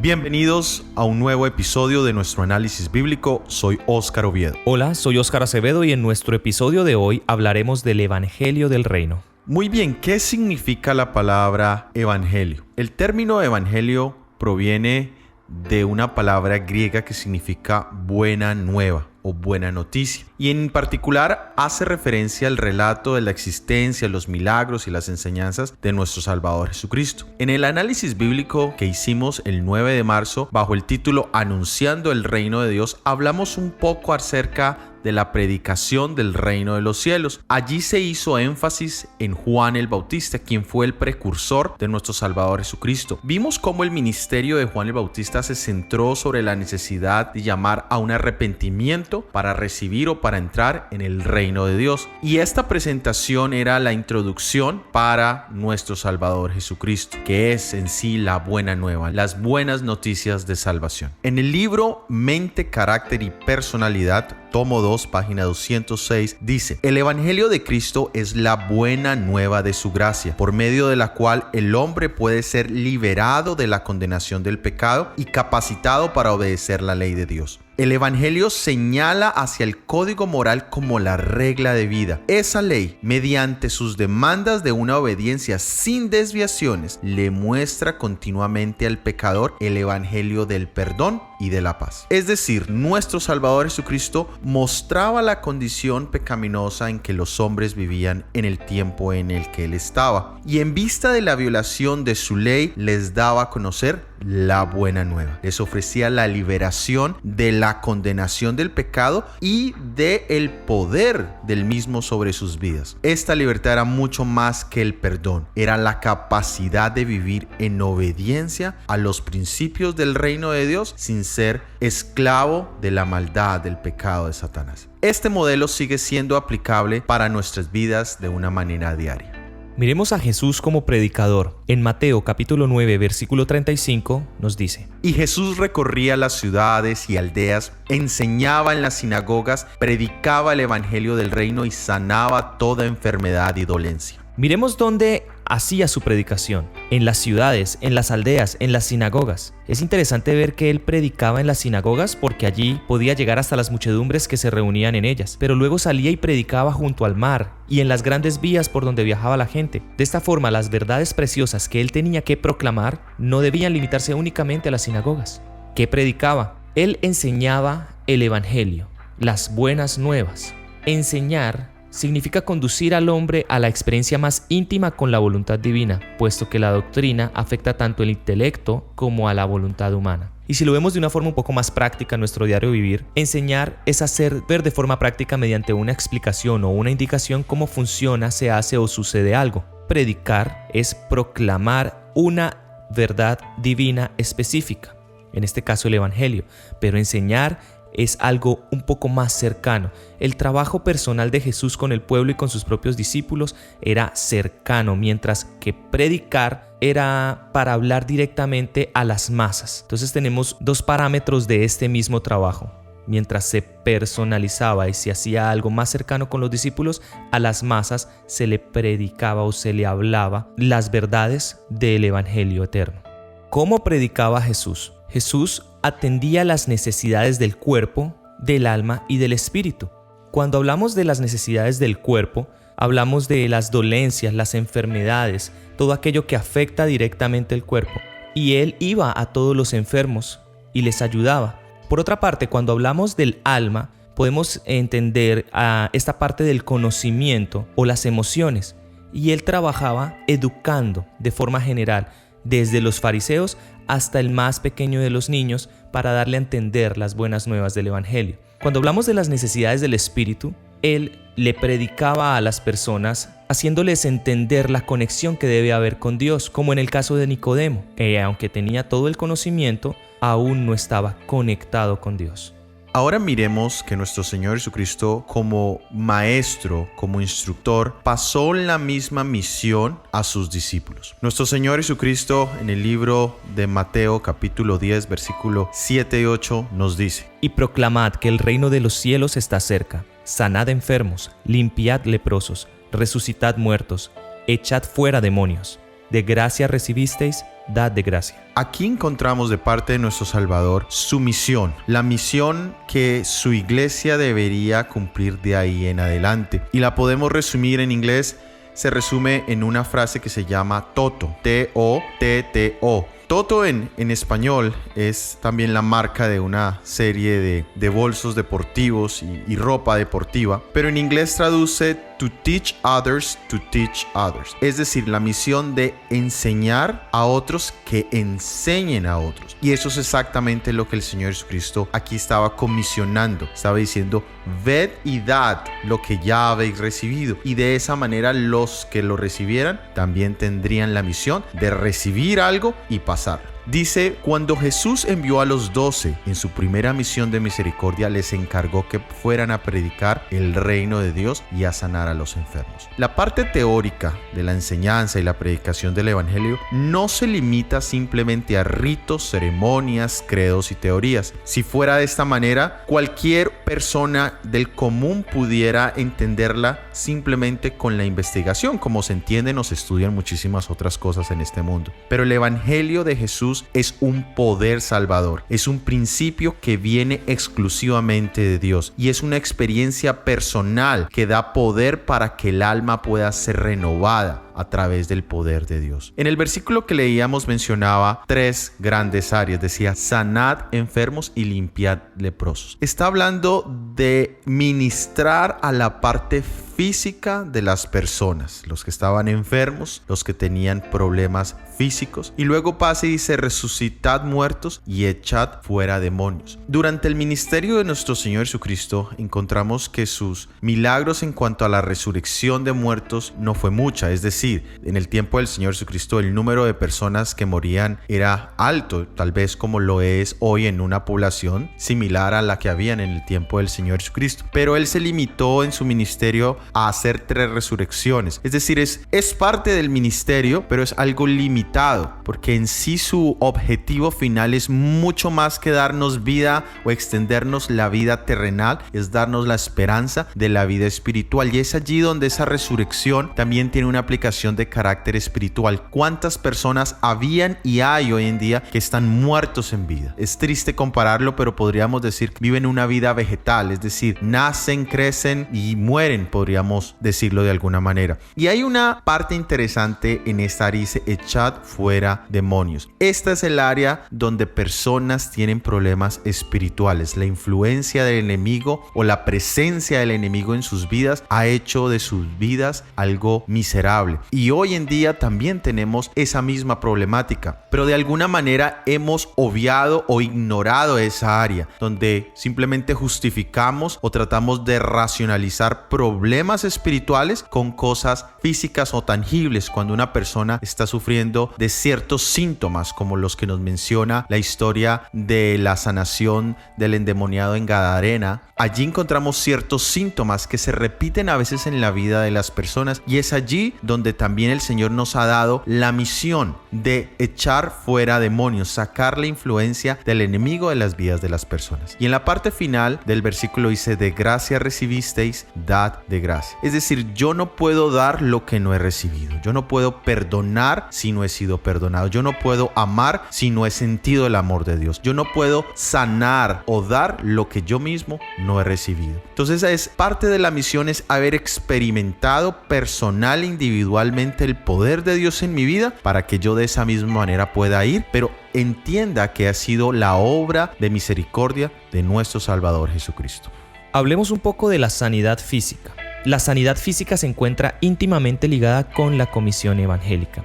Bienvenidos a un nuevo episodio de nuestro análisis bíblico. Soy Óscar Oviedo. Hola, soy Óscar Acevedo y en nuestro episodio de hoy hablaremos del Evangelio del Reino. Muy bien, ¿qué significa la palabra evangelio? El término evangelio proviene de una palabra griega que significa buena nueva o buena noticia, y en particular hace referencia al relato de la existencia, los milagros y las enseñanzas de nuestro Salvador Jesucristo. En el análisis bíblico que hicimos el 9 de marzo bajo el título Anunciando el Reino de Dios, hablamos un poco acerca de la predicación del reino de los cielos. Allí se hizo énfasis en Juan el Bautista, quien fue el precursor de nuestro Salvador Jesucristo. Vimos cómo el ministerio de Juan el Bautista se centró sobre la necesidad de llamar a un arrepentimiento para recibir o para entrar en el reino de Dios. Y esta presentación era la introducción para nuestro Salvador Jesucristo, que es en sí la buena nueva, las buenas noticias de salvación. En el libro Mente, Carácter y Personalidad, tomo 2, página 206, dice: el Evangelio de Cristo es la buena nueva de su gracia, por medio de la cual el hombre puede ser liberado de la condenación del pecado y capacitado para obedecer la ley de Dios. El Evangelio señala hacia el código moral como la regla de vida. Esa ley, mediante sus demandas de una obediencia sin desviaciones, le muestra continuamente al pecador el Evangelio del perdón y de la paz. Es decir, nuestro Salvador Jesucristo mostraba la condición pecaminosa en que los hombres vivían en el tiempo en el que Él estaba, y en vista de la violación de su ley les daba a conocer la buena nueva. Les ofrecía la liberación de la condenación del pecado y del poder del mismo sobre sus vidas. Esta libertad era mucho más que el perdón, era la capacidad de vivir en obediencia a los principios del reino de Dios sin ser esclavo de la maldad, del pecado de Satanás. Este modelo sigue siendo aplicable para nuestras vidas de una manera diaria. Miremos a Jesús como predicador. En Mateo capítulo 9, versículo 35 nos dice: Y Jesús recorría las ciudades y aldeas, enseñaba en las sinagogas, predicaba el evangelio del reino y sanaba toda enfermedad y dolencia. Miremos dónde hacía su predicación: en las ciudades, en las aldeas, en las sinagogas. Es interesante ver que él predicaba en las sinagogas porque allí podía llegar hasta las muchedumbres que se reunían en ellas, pero luego salía y predicaba junto al mar y en las grandes vías por donde viajaba la gente. De esta forma, las verdades preciosas que él tenía que proclamar no debían limitarse únicamente a las sinagogas. ¿Qué predicaba? Él enseñaba el evangelio, las buenas nuevas. Enseñar significa conducir al hombre a la experiencia más íntima con la voluntad divina, puesto que la doctrina afecta tanto el intelecto como a la voluntad humana. Y si lo vemos de una forma un poco más práctica en nuestro diario vivir, enseñar es hacer ver de forma práctica mediante una explicación o una indicación cómo funciona, se hace o sucede algo. Predicar es proclamar una verdad divina específica, en este caso el evangelio, pero enseñar es algo un poco más cercano. El trabajo personal de Jesús con el pueblo y con sus propios discípulos era cercano, mientras que predicar era para hablar directamente a las masas. Entonces tenemos dos parámetros de este mismo trabajo. Mientras se personalizaba y se hacía algo más cercano con los discípulos, a las masas se le predicaba o se le hablaba las verdades del evangelio eterno. ¿Cómo predicaba Jesús? Jesús atendía las necesidades del cuerpo, del alma y del espíritu. Cuando hablamos de las necesidades del cuerpo, hablamos de las dolencias, las enfermedades, todo aquello que afecta directamente el cuerpo. Y Él iba a todos los enfermos y les ayudaba. Por otra parte, cuando hablamos del alma, podemos entender a esta parte del conocimiento o las emociones. Y Él trabajaba educando de forma general, desde los fariseos hasta el más pequeño de los niños, para darle a entender las buenas nuevas del evangelio. Cuando hablamos de las necesidades del espíritu, Él le predicaba a las personas haciéndoles entender la conexión que debe haber con Dios, como en el caso de Nicodemo, que aunque tenía todo el conocimiento, aún no estaba conectado con Dios. Ahora miremos que nuestro Señor Jesucristo, como maestro, como instructor, pasó la misma misión a sus discípulos. Nuestro Señor Jesucristo, en el libro de Mateo capítulo 10 versículo 7 y 8 nos dice: Y proclamad que el reino de los cielos está cerca, sanad enfermos, limpiad leprosos, resucitad muertos, echad fuera demonios. De gracia recibisteis, dad de gracia. Aquí encontramos de parte de nuestro Salvador su misión, la misión que su iglesia debería cumplir de ahí en adelante. Y la podemos resumir en inglés, se resume en una frase que se llama TOTO, T-O-T-T-O. Toto en español es también la marca de una serie de bolsos deportivos y ropa deportiva, pero en inglés traduce to teach others to teach others. Es decir, la misión de enseñar a otros que enseñen a otros. Y eso es exactamente lo que el Señor Jesucristo aquí estaba comisionando. Estaba diciendo, ved y dad lo que ya habéis recibido. Y de esa manera los que lo recibieran también tendrían la misión de recibir algo y pasar. Dice, cuando Jesús envió a los 12 en su primera misión de misericordia, les encargó que fueran a predicar el reino de Dios y a sanar a los enfermos. La parte teórica de la enseñanza y la predicación del evangelio no se limita simplemente a ritos, ceremonias, credos y teorías. Si fuera de esta manera, cualquier persona del común pudiera entenderla simplemente con la investigación, como se entienden o se estudian muchísimas otras cosas en este mundo. Pero el evangelio de Jesús es un poder salvador, es un principio que viene exclusivamente de Dios y es una experiencia personal que da poder para que el alma pueda ser renovada a través del poder de Dios. En el versículo que leíamos mencionaba 3 grandes áreas, decía sanad enfermos y limpiad leprosos. Está hablando de ministrar a la parte física de las personas, los que estaban enfermos, los que tenían problemas físicos, y luego pasa y dice resucitad muertos y echad fuera demonios. Durante el ministerio de nuestro Señor Jesucristo encontramos que sus milagros en cuanto a la resurrección de muertos no fue mucha, es decir, en el tiempo del Señor Jesucristo el número de personas que morían era alto, tal vez como lo es hoy en una población similar a la que habían en el tiempo del Señor Jesucristo, pero él se limitó en su ministerio a hacer 3 resurrecciones, es decir, es parte del ministerio, pero es algo limitado, porque en sí su objetivo final es mucho más que darnos vida o extendernos la vida terrenal, es darnos la esperanza de la vida espiritual, y es allí donde esa resurrección también tiene una aplicación de carácter espiritual. ¿Cuántas personas habían y hay hoy en día que están muertos en vida? Es triste compararlo, pero podríamos decir que viven una vida vegetal, es decir, nacen, crecen y mueren, podríamos decirlo de alguna manera. Y hay una parte interesante en esta área, dice echad fuera demonios. Esta es el área donde personas tienen problemas espirituales. La influencia del enemigo o la presencia del enemigo en sus vidas ha hecho de sus vidas algo miserable. Y hoy en día también tenemos esa misma problemática, pero de alguna manera hemos obviado o ignorado esa área, donde simplemente justificamos o tratamos de racionalizar problemas espirituales con cosas físicas o tangibles, cuando una persona está sufriendo de ciertos síntomas como los que nos menciona la historia de la sanación del endemoniado en Gadarena. Allí encontramos ciertos síntomas que se repiten a veces en la vida de las personas, y es allí donde también el Señor nos ha dado la misión de echar fuera demonios, sacar la influencia del enemigo de las vidas de las personas. Y en la parte final del versículo dice, de gracia recibisteis, dad de gracia. Es decir, yo no puedo dar lo que no he recibido. Yo no puedo perdonar si no he sido perdonado. Yo no puedo amar si no he sentido el amor de Dios. Yo no puedo sanar o dar lo que yo mismo no he recibido. Entonces es parte de la misión, es haber experimentado personal e individualmente el poder de Dios en mi vida para que yo de esa misma manera pueda ir, pero entienda que ha sido la obra de misericordia de nuestro Salvador Jesucristo. Hablemos un poco de la sanidad física. La sanidad física se encuentra íntimamente ligada con la comisión evangélica.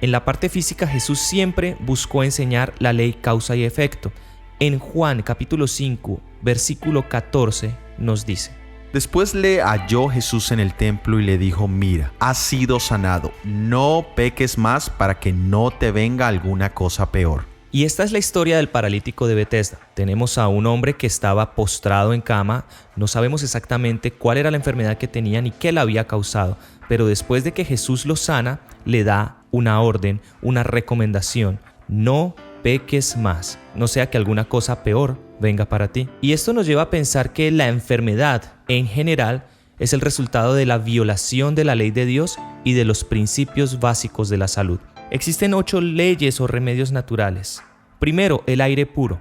En la parte física, Jesús siempre buscó enseñar la ley causa y efecto. En Juan capítulo 5, versículo 14 nos dice: Después le halló Jesús en el templo y le dijo, mira, has sido sanado, no peques más para que no te venga alguna cosa peor. Y esta es la historia del paralítico de Betesda. Tenemos a un hombre que estaba postrado en cama, no sabemos exactamente cuál era la enfermedad que tenía ni qué la había causado, pero después de que Jesús lo sana, le da una orden, una recomendación: no peques más, no sea que alguna cosa peor venga para ti. Y esto nos lleva a pensar que la enfermedad en general es el resultado de la violación de la ley de Dios y de los principios básicos de la salud. Existen 8 leyes o remedios naturales. Primero, el aire puro.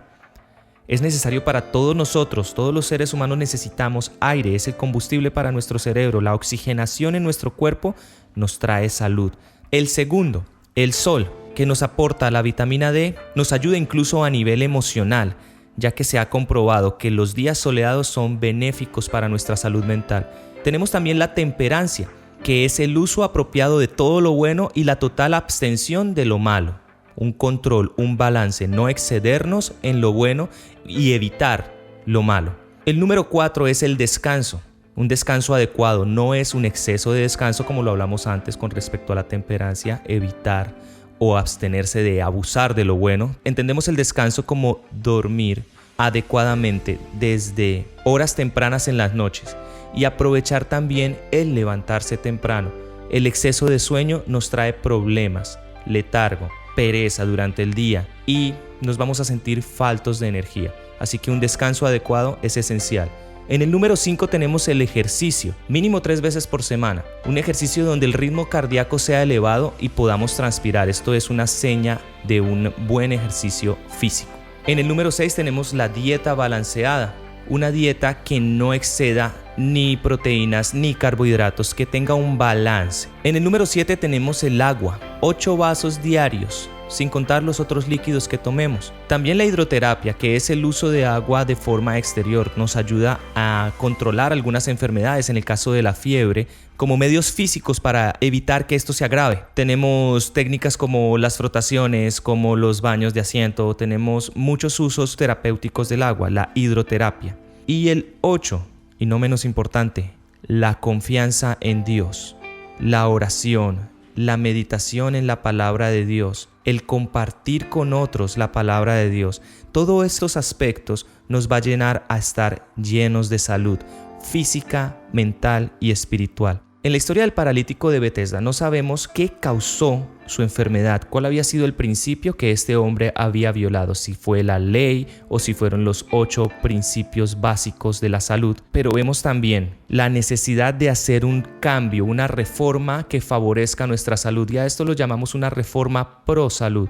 Es necesario para todos nosotros, todos los seres humanos necesitamos aire, es el combustible para nuestro cerebro. La oxigenación en nuestro cuerpo nos trae salud. El segundo, el sol, que nos aporta la vitamina D, nos ayuda incluso a nivel emocional, ya que se ha comprobado que los días soleados son benéficos para nuestra salud mental. Tenemos también la temperancia, que es el uso apropiado de todo lo bueno y la total abstención de lo malo. Un control, un balance, no excedernos en lo bueno y evitar lo malo. El número 4 es el descanso. Un descanso adecuado no es un exceso de descanso como lo hablamos antes con respecto a la temperancia, evitar o abstenerse de abusar de lo bueno. Entendemos el descanso como dormir adecuadamente desde horas tempranas en las noches y aprovechar también el levantarse temprano. El exceso de sueño nos trae problemas, letargo, pereza durante el día y nos vamos a sentir faltos de energía. Así que un descanso adecuado es esencial. En el número 5 tenemos el ejercicio, mínimo 3 veces por semana. Un ejercicio donde el ritmo cardíaco sea elevado y podamos transpirar. Esto es una seña de un buen ejercicio físico. En el número 6 tenemos la dieta balanceada. Una dieta que no exceda ni proteínas ni carbohidratos, que tenga un balance. En el número 7 tenemos el agua, 8 vasos diarios, sin contar los otros líquidos que tomemos. También la hidroterapia, que es el uso de agua de forma exterior, nos ayuda a controlar algunas enfermedades, en el caso de la fiebre, como medios físicos para evitar que esto se agrave. Tenemos técnicas como las frotaciones, como los baños de asiento, tenemos muchos usos terapéuticos del agua, la hidroterapia. Y el 8, y no menos importante, la confianza en Dios, la oración, la meditación en la palabra de Dios, el compartir con otros la palabra de Dios. Todos estos aspectos nos va a llenar a estar llenos de salud física, mental y espiritual. En la historia del paralítico de Betesda no sabemos qué causó su enfermedad, cuál había sido el principio que este hombre había violado, si fue la ley o si fueron los 8 principios básicos de la salud. Pero vemos también la necesidad de hacer un cambio, una reforma que favorezca nuestra salud. Y a esto lo llamamos una reforma pro salud.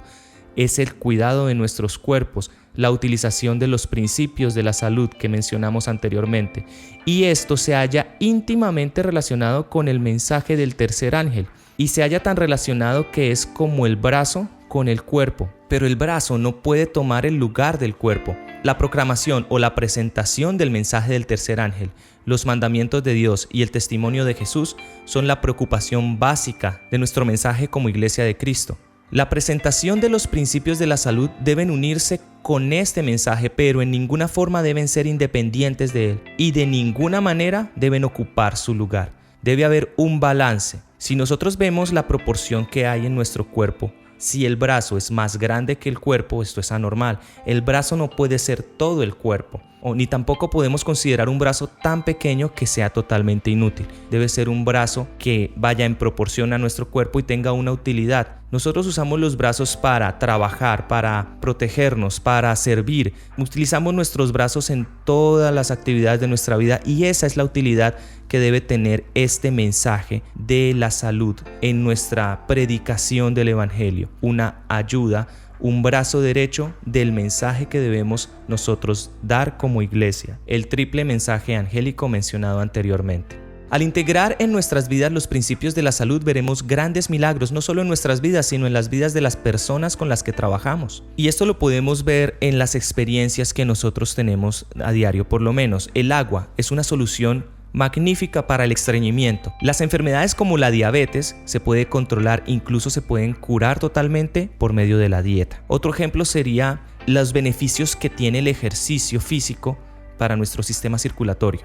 Es el cuidado de nuestros cuerpos, la utilización de los principios de la salud que mencionamos anteriormente. Y esto se halla íntimamente relacionado con el mensaje del tercer ángel. Y se halla tan relacionado que es como el brazo con el cuerpo. Pero el brazo no puede tomar el lugar del cuerpo. La proclamación o la presentación del mensaje del tercer ángel, los mandamientos de Dios y el testimonio de Jesús son la preocupación básica de nuestro mensaje como Iglesia de Cristo. La presentación de los principios de la salud deben unirse con este mensaje, pero en ninguna forma deben ser independientes de él y de ninguna manera deben ocupar su lugar. Debe haber un balance. Si nosotros vemos la proporción que hay en nuestro cuerpo, si el brazo es más grande que el cuerpo, esto es anormal. El brazo no puede ser todo el cuerpo, ni tampoco podemos considerar un brazo tan pequeño que sea totalmente inútil. Debe ser un brazo que vaya en proporción a nuestro cuerpo y tenga una utilidad. Nosotros usamos los brazos para trabajar, para protegernos, para servir. Utilizamos nuestros brazos en todas las actividades de nuestra vida y esa es la utilidad que debe tener este mensaje de la salud en nuestra predicación del Evangelio. Una ayuda, un brazo derecho del mensaje que debemos nosotros dar como iglesia. El triple mensaje angélico mencionado anteriormente. Al integrar en nuestras vidas los principios de la salud veremos grandes milagros, no solo en nuestras vidas, sino en las vidas de las personas con las que trabajamos. Y esto lo podemos ver en las experiencias que nosotros tenemos a diario. Por lo menos, el agua es una solución magnífica para el estreñimiento. Las enfermedades como la diabetes se puede controlar, incluso se pueden curar totalmente por medio de la dieta. Otro ejemplo sería los beneficios que tiene el ejercicio físico para nuestro sistema circulatorio.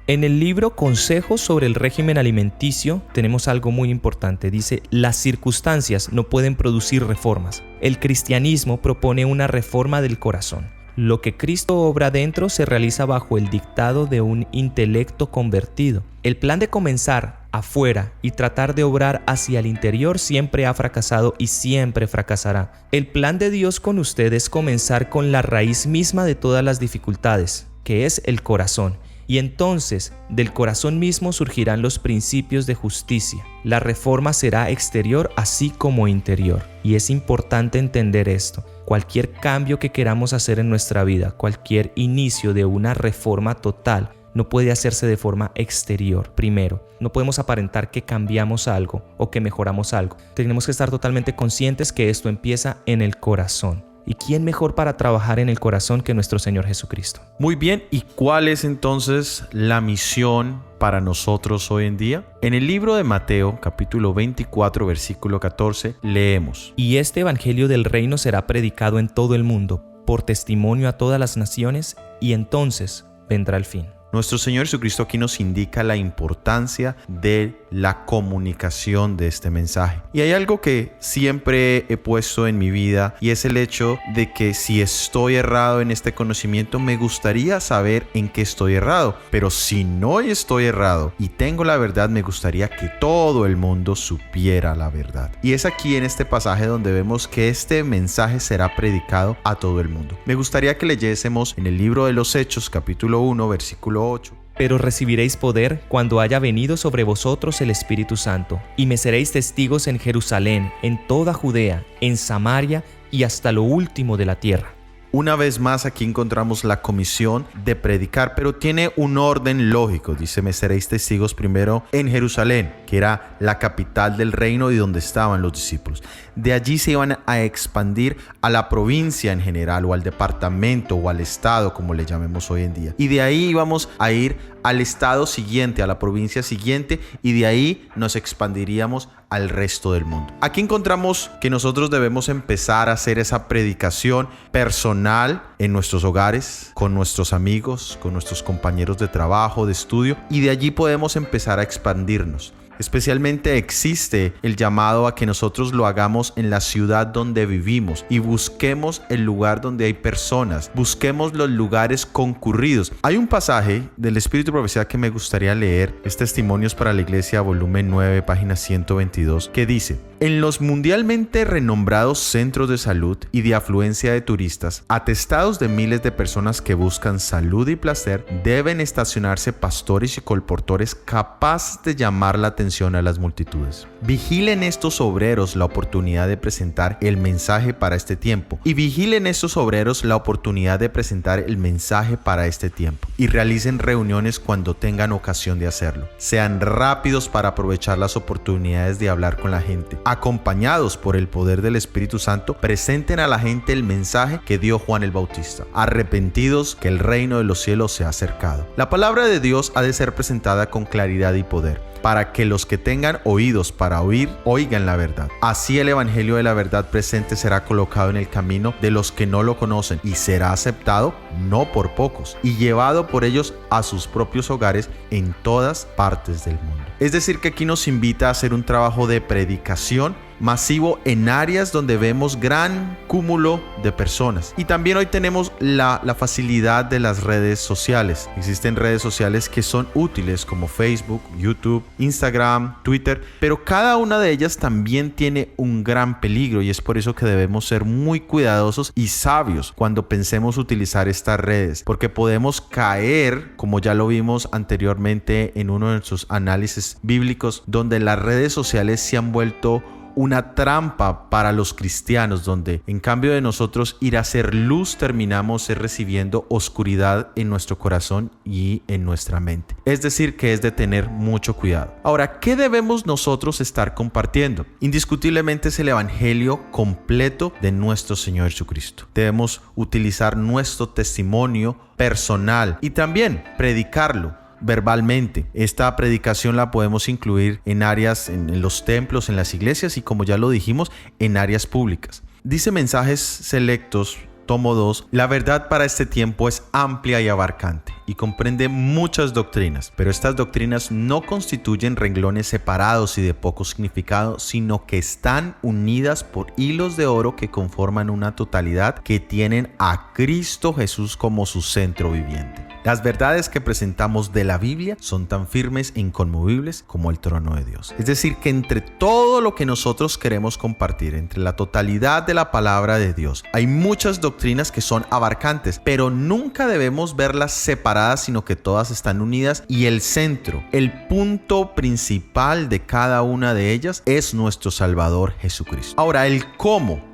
En el libro Consejos sobre el régimen alimenticio tenemos algo muy importante. Dice, las circunstancias no pueden producir reformas. El cristianismo propone una reforma del corazón. Lo que Cristo obra dentro se realiza bajo el dictado de un intelecto convertido. El plan de comenzar afuera y tratar de obrar hacia el interior siempre ha fracasado y siempre fracasará. El plan de Dios con usted es comenzar con la raíz misma de todas las dificultades, que es el corazón. Y entonces del corazón mismo surgirán los principios de justicia. La reforma será exterior así como interior. Y es importante entender esto. Cualquier cambio que queramos hacer en nuestra vida, cualquier inicio de una reforma total, no puede hacerse de forma exterior. Primero, no podemos aparentar que cambiamos algo o que mejoramos algo. Tenemos que estar totalmente conscientes que esto empieza en el corazón. ¿Y quién mejor para trabajar en el corazón que nuestro Señor Jesucristo? Muy bien, ¿y cuál es entonces la misión para nosotros hoy en día? En el libro de Mateo, capítulo 24, versículo 14, leemos: Y este evangelio del reino será predicado en todo el mundo, por testimonio a todas las naciones, y entonces vendrá el fin. Nuestro Señor Jesucristo aquí nos indica la importancia de la comunicación de este mensaje. Y hay algo que siempre he puesto en mi vida, y es el hecho de que si estoy errado en este conocimiento, me gustaría saber en qué estoy errado. Pero si no estoy errado y tengo la verdad, me gustaría que todo el mundo supiera la verdad. Y es aquí en este pasaje donde vemos que este mensaje será predicado a todo el mundo. Me gustaría que leyésemos en el libro de los Hechos, capítulo 1, versículo 8. Pero recibiréis poder cuando haya venido sobre vosotros el Espíritu Santo, y me seréis testigos en Jerusalén, en toda Judea, en Samaria y hasta lo último de la tierra. Una vez más aquí encontramos la comisión de predicar, pero tiene un orden lógico. Dice: me seréis testigos primero en Jerusalén, que era la capital del reino y donde estaban los discípulos. De allí se iban a expandir a la provincia en general, o al departamento, o al estado, como le llamemos hoy en día. Y de ahí íbamos a ir al estado siguiente, a la provincia siguiente, y de ahí nos expandiríamos al resto del mundo. Aquí encontramos que nosotros debemos empezar a hacer esa predicación personal en nuestros hogares, con nuestros amigos, con nuestros compañeros de trabajo, de estudio, y de allí podemos empezar a expandirnos. Especialmente existe el llamado a que nosotros lo hagamos en la ciudad donde vivimos y busquemos el lugar donde hay personas, busquemos los lugares concurridos. Hay un pasaje del Espíritu de Profecía que me gustaría leer, es Testimonios para la Iglesia, volumen 9, página 122, que dice: en los mundialmente renombrados centros de salud y de afluencia de turistas, atestados de miles de personas que buscan salud y placer, deben estacionarse pastores y colportores capaces de llamar la atención a las multitudes. Vigilen estos obreros la oportunidad de presentar el mensaje para este tiempo, y vigilen estos obreros la oportunidad de presentar el mensaje para este tiempo, y realicen reuniones cuando tengan ocasión de hacerlo. Sean rápidos para aprovechar las oportunidades de hablar con la gente. Acompañados por el poder del Espíritu Santo, presenten a la gente el mensaje que dio Juan el Bautista: arrepentidos, que el reino de los cielos se ha acercado. La palabra de Dios ha de ser presentada con claridad y poder, para que los que tengan oídos para oír, oigan la verdad. Así el evangelio de la verdad presente será colocado en el camino de los que no lo conocen, y será aceptado no por pocos, y llevado por ellos a sus propios hogares en todas partes del mundo. Es decir, que aquí nos invita a hacer un trabajo de predicación masivo en áreas donde vemos gran cúmulo de personas. Y también hoy tenemos la facilidad de las redes sociales. Existen redes sociales que son útiles, como Facebook, YouTube, Instagram, Twitter, pero cada una de ellas también tiene un gran peligro, y es por eso que debemos ser muy cuidadosos y sabios cuando pensemos utilizar estas redes, porque podemos caer, como ya lo vimos anteriormente en uno de nuestros análisis bíblicos, donde las redes sociales se han vuelto una trampa para los cristianos, donde en cambio de nosotros ir a hacer luz, terminamos recibiendo oscuridad en nuestro corazón y en nuestra mente. Es decir, que es de tener mucho cuidado. Ahora, ¿qué debemos nosotros estar compartiendo? Indiscutiblemente es el evangelio completo de nuestro Señor Jesucristo. Debemos utilizar nuestro testimonio personal y también predicarlo verbalmente. Esta predicación la podemos incluir en áreas, en los templos, en las iglesias, y como ya lo dijimos, en áreas públicas. Dice Mensajes Selectos, tomo 2, la verdad para este tiempo es amplia y abarcante y comprende muchas doctrinas, pero estas doctrinas no constituyen renglones separados y de poco significado, sino que están unidas por hilos de oro que conforman una totalidad, que tienen a Cristo Jesús como su centro viviente. Las verdades que presentamos de la Biblia son tan firmes e inconmovibles como el trono de Dios. Es decir, que entre todo lo que nosotros queremos compartir, entre la totalidad de la palabra de Dios, hay muchas doctrinas que son abarcantes, pero nunca debemos verlas separadas, sino que todas están unidas, y el centro, el punto principal de cada una de ellas es nuestro Salvador Jesucristo. Ahora, el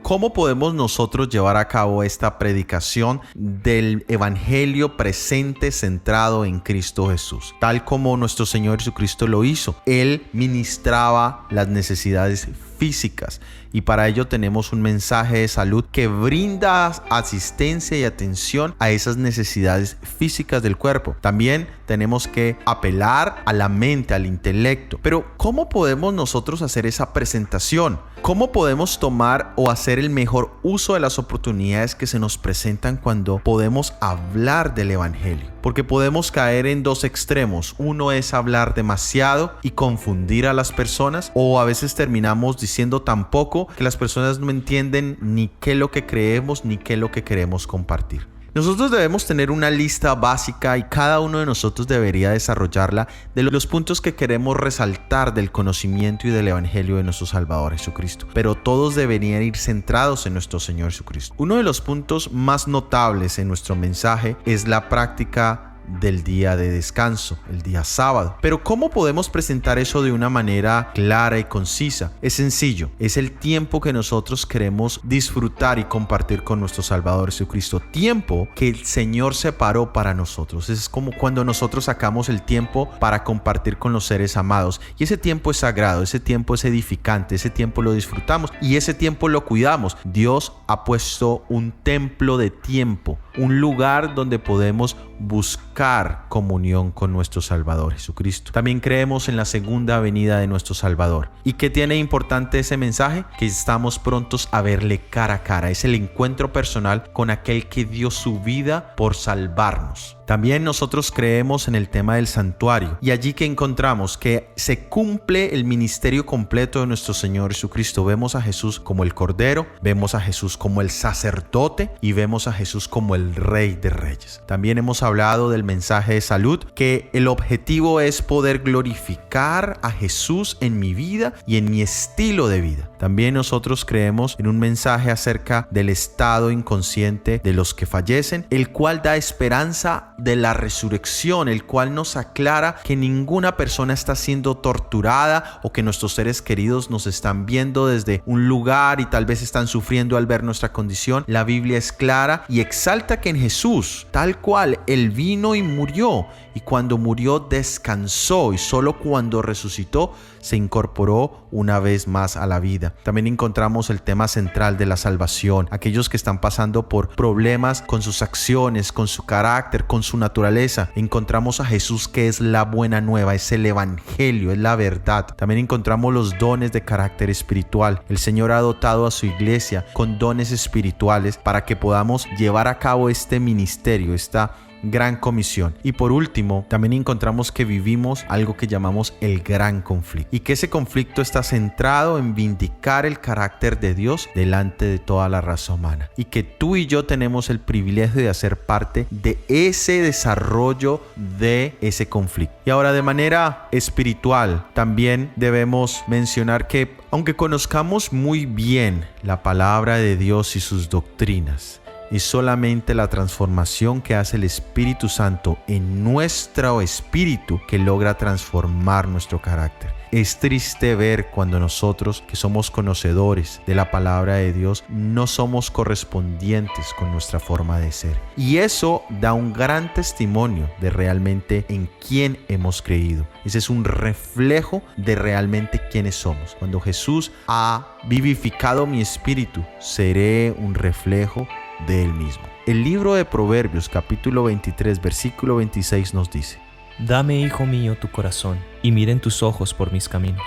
¿Cómo podemos nosotros llevar a cabo esta predicación del evangelio presente centrado en Cristo Jesús? Tal como nuestro Señor Jesucristo lo hizo. Él ministraba las necesidades físicas y para ello tenemos un mensaje de salud que brinda asistencia y atención a esas necesidades físicas del cuerpo. También tenemos que apelar a la mente, al intelecto. Pero ¿cómo podemos nosotros hacer esa presentación? ¿Cómo podemos tomar o hacer el mejor uso de las oportunidades que se nos presentan cuando podemos hablar del evangelio? Porque podemos caer en dos extremos. Uno es hablar demasiado y confundir a las personas, o a veces terminamos diciendo tan poco que las personas no entienden ni qué es lo que creemos ni qué es lo que queremos compartir. Nosotros debemos tener una lista básica y cada uno de nosotros debería desarrollarla de los puntos que queremos resaltar del conocimiento y del evangelio de nuestro Salvador Jesucristo. Pero todos deberían ir centrados en nuestro Señor Jesucristo. Uno de los puntos más notables en nuestro mensaje es la práctica del día de descanso, el día sábado. Pero ¿cómo podemos presentar eso de una manera clara y concisa? Es sencillo, es el tiempo que nosotros queremos disfrutar y compartir con nuestro Salvador Jesucristo, tiempo que el Señor separó para nosotros. Es como cuando nosotros sacamos el tiempo para compartir con los seres amados, y ese tiempo es sagrado, ese tiempo es edificante, ese tiempo lo disfrutamos y ese tiempo lo cuidamos. Dios ha puesto un templo de tiempo, un lugar donde podemos buscar comunión con nuestro Salvador Jesucristo. También creemos en la segunda venida de nuestro Salvador. ¿Y qué tiene importante ese mensaje? Que estamos prontos a verle cara a cara. Es el encuentro personal con aquel que dio su vida por salvarnos. También nosotros creemos en el tema del santuario, y allí que encontramos que se cumple el ministerio completo de nuestro Señor Jesucristo. Vemos a Jesús como el Cordero, vemos a Jesús como el sacerdote y vemos a Jesús como el Rey de Reyes. También hemos hablado del mensaje de salud, que el objetivo es poder glorificar a Jesús en mi vida y en mi estilo de vida. También nosotros creemos en un mensaje acerca del estado inconsciente de los que fallecen, el cual da esperanza de la resurrección, el cual nos aclara que ninguna persona está siendo torturada o que nuestros seres queridos nos están viendo desde un lugar y tal vez están sufriendo al ver nuestra condición. La Biblia es clara y exalta que en Jesús, tal cual, Él vino y murió, y cuando murió descansó, y solo cuando resucitó se incorporó una vez más a la vida. También encontramos el tema central de la salvación. Aquellos que están pasando por problemas con sus acciones, con su carácter, con su naturaleza, encontramos a Jesús, que es la buena nueva, es el evangelio, es la verdad. También encontramos los dones de carácter espiritual. El Señor ha dotado a su iglesia con dones espirituales para que podamos llevar a cabo este ministerio, esta gran comisión. Y por último, también encontramos que vivimos algo que llamamos el gran conflicto, y que ese conflicto está centrado en vindicar el carácter de Dios delante de toda la raza humana, y que tú y yo tenemos el privilegio de hacer parte de ese desarrollo de ese conflicto. Y ahora, de manera espiritual, también debemos mencionar que aunque conozcamos muy bien la palabra de Dios y sus doctrinas, es solamente la transformación que hace el Espíritu Santo en nuestro espíritu que logra transformar nuestro carácter. Es triste ver cuando nosotros, que somos conocedores de la palabra de Dios, no somos correspondientes con nuestra forma de ser. Y eso da un gran testimonio de realmente en quién hemos creído. Ese es un reflejo de realmente quiénes somos. Cuando Jesús ha vivificado mi espíritu, seré un reflejo de Él mismo. El libro de Proverbios, capítulo 23, versículo 26 nos dice: Dame, hijo mío, tu corazón, y miren tus ojos por mis caminos.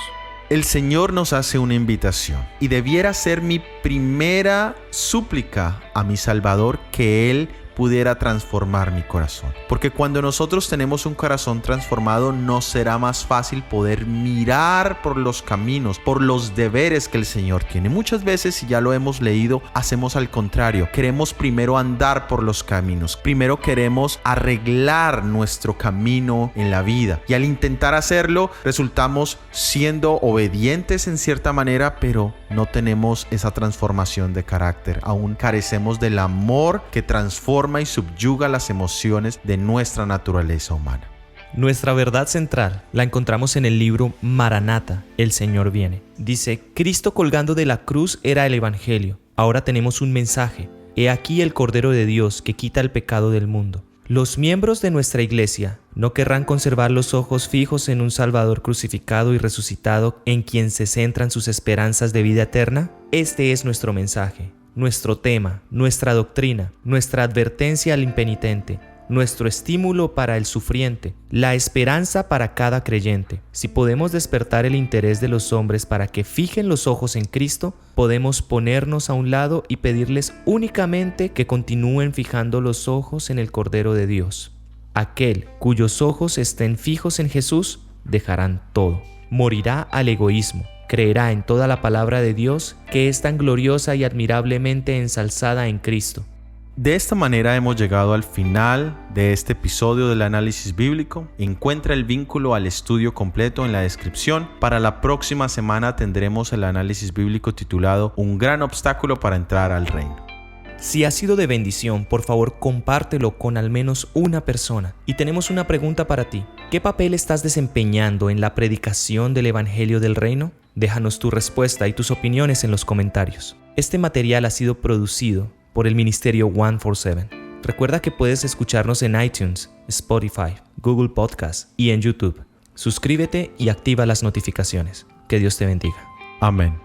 El Señor nos hace una invitación, y debiera ser mi primera súplica a mi Salvador que Él pudiera transformar mi corazón. Porque cuando nosotros tenemos un corazón transformado, nos será más fácil poder mirar por los caminos, por los deberes que el Señor tiene. Muchas veces, si ya lo hemos leído, hacemos al contrario. Queremos primero andar por los caminos. Primero queremos arreglar nuestro camino en la vida. Y al intentar hacerlo, resultamos siendo obedientes en cierta manera, pero no tenemos esa transformación de carácter. Aún carecemos del amor que transforma y subyuga las emociones de nuestra naturaleza humana. Nuestra verdad central la encontramos en el libro Maranata, El Señor viene. Dice, Cristo colgando de la cruz era el Evangelio. Ahora tenemos un mensaje. He aquí el Cordero de Dios que quita el pecado del mundo. Los miembros de nuestra iglesia no querrán conservar los ojos fijos en un Salvador crucificado y resucitado en quien se centran sus esperanzas de vida eterna. Este es nuestro mensaje, nuestro tema, nuestra doctrina, nuestra advertencia al impenitente, nuestro estímulo para el sufriente, la esperanza para cada creyente. Si podemos despertar el interés de los hombres para que fijen los ojos en Cristo, podemos ponernos a un lado y pedirles únicamente que continúen fijando los ojos en el Cordero de Dios. Aquel cuyos ojos estén fijos en Jesús, dejarán todo. Morirá al egoísmo. Creerá en toda la palabra de Dios que es tan gloriosa y admirablemente ensalzada en Cristo. De esta manera hemos llegado al final de este episodio del análisis bíblico. Encuentra el vínculo al estudio completo en la descripción. Para la próxima semana tendremos el análisis bíblico titulado Un gran obstáculo para entrar al reino. Si ha sido de bendición, por favor compártelo con al menos una persona. Y tenemos una pregunta para ti. ¿Qué papel estás desempeñando en la predicación del Evangelio del Reino? Déjanos tu respuesta y tus opiniones en los comentarios. Este material ha sido producido por el Ministerio 147. Recuerda que puedes escucharnos en iTunes, Spotify, Google Podcast y en YouTube. Suscríbete y activa las notificaciones. Que Dios te bendiga. Amén.